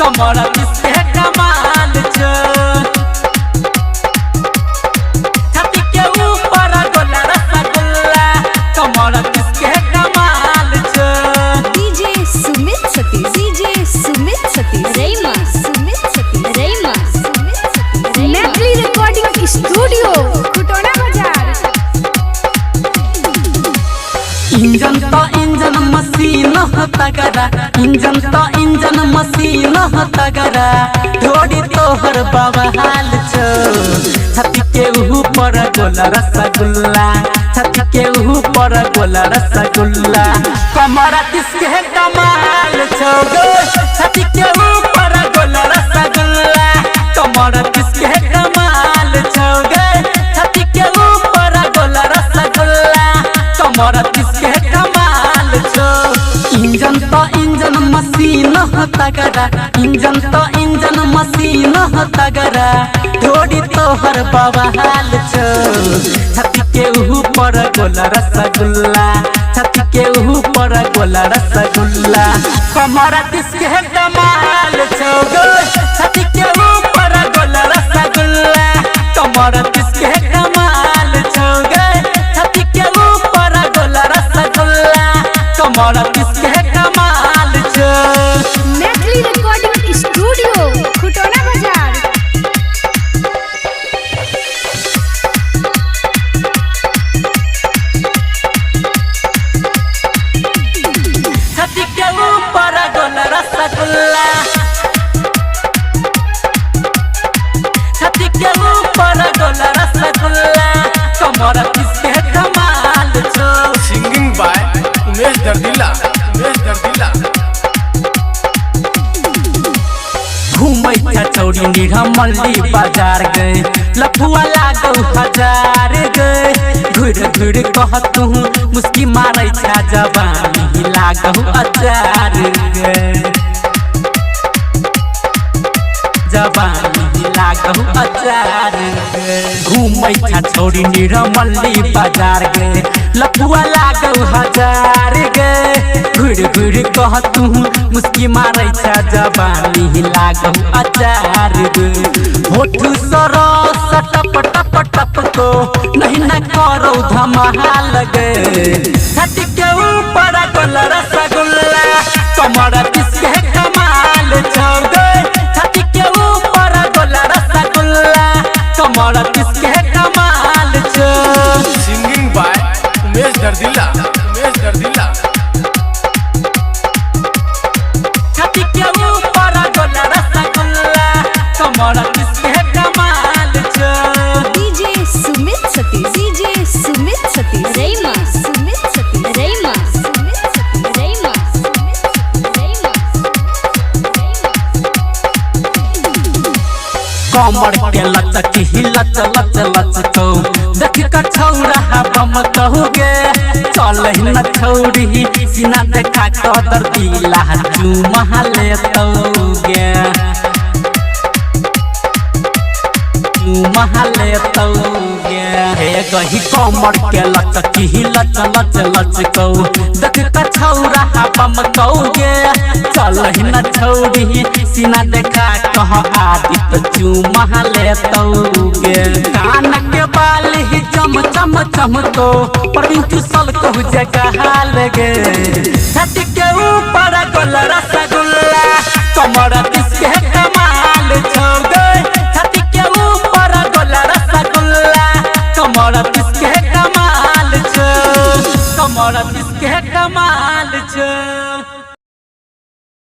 कमर किसके कमाल छो छाती के ऊपर गोला रसगुल्ला कमर किसके कमाल छो डीजे सुमित सतीश रेमा सुमित सतीश रेमा नेटली रिकॉर्डिंग स्टूडियो खुटोना बाजार। इंजन मशीन तगड़ा इंजन मशीन तगड़ा ढोड़ी तोहर बवाल छो छाती के ऊपर गोला रसगुल्ला छाती के ऊपर गोला रसगुल्ला कमर किसके कमाल छो छाती के ऊपर गोला रसगुल्ला कमर किसके कमाल छो छाती के ऊपर गोला रसगुल्ला कमर किसके कमाल छो इंजन मशीन तगड़ा इंजन मशीन तगड़ा ढोड़ी तोहर बवाल छो छाती के ऊपर गोला रसगुल्ला छाती के ऊपर गोला रसगुल्ला कमर किसके कमाल छो छाती के ऊपर गोला रसगुल्ला कमर किसके कमाल छो छाती के ऊपर गोला रसगुल्ला कमर किसके कमाल छो नेटली रिकॉर्डिंग स्टूडियो खुटोना बाजार। छाती के ऊपर गोला रसगुल्ला छाती के ऊपर गोला रसगुल्ला कमर किसके कमाल छो सिंगिंग बाय उमेश दर्दिला घूमै चौड़ी निरमली बाजार गए लफुआ लागौ हजार गए घुर कह तू मुस्की मारै छा जवानी लागौ अचार गए जवानी लागौ अचार गए घूमै छौड़ी निरमली बाजार गए लफुआ लागौ हजार गए घुर कह तू मुस्की मारै छा जवानी लागौ अचार गए होठ सरस टप टप टप को नहीं न करो धमाल गए छाती के ऊपर गोला रसगुल्ला कमर किसके कमाल छो छाती के ऊपर गोला रसगुल्ला कमर किसके कमाल छो सिंगिंग बाय उमेश दर्दिला छाती के ऊपर गोला रसगुल्ला कमर किसके कमाल छो डीजे सुमित सतीश रेमा कमर के लचक हिलच लच लच को देख कर छौरा बम कहोगे चल न छौरी सीना देखा कदर दिला चुमा लेतौगे चुमा लेतौगे हे गही कमर के लचक हिलच लच लच को देख कर छौरा बम कहोगे चल न छौरी सीना देखा कह आदि चुमा लेतौगे कान के बाल ही चम चम चमको पर चुसल कहू जगह लगे छाती के ऊपर गोला रसगुल्ला कमर किसके कमाल छो छाती के ऊपर गोला रसगुल्ला कमर किसके कमाल छो कमर किसके कमाल छो।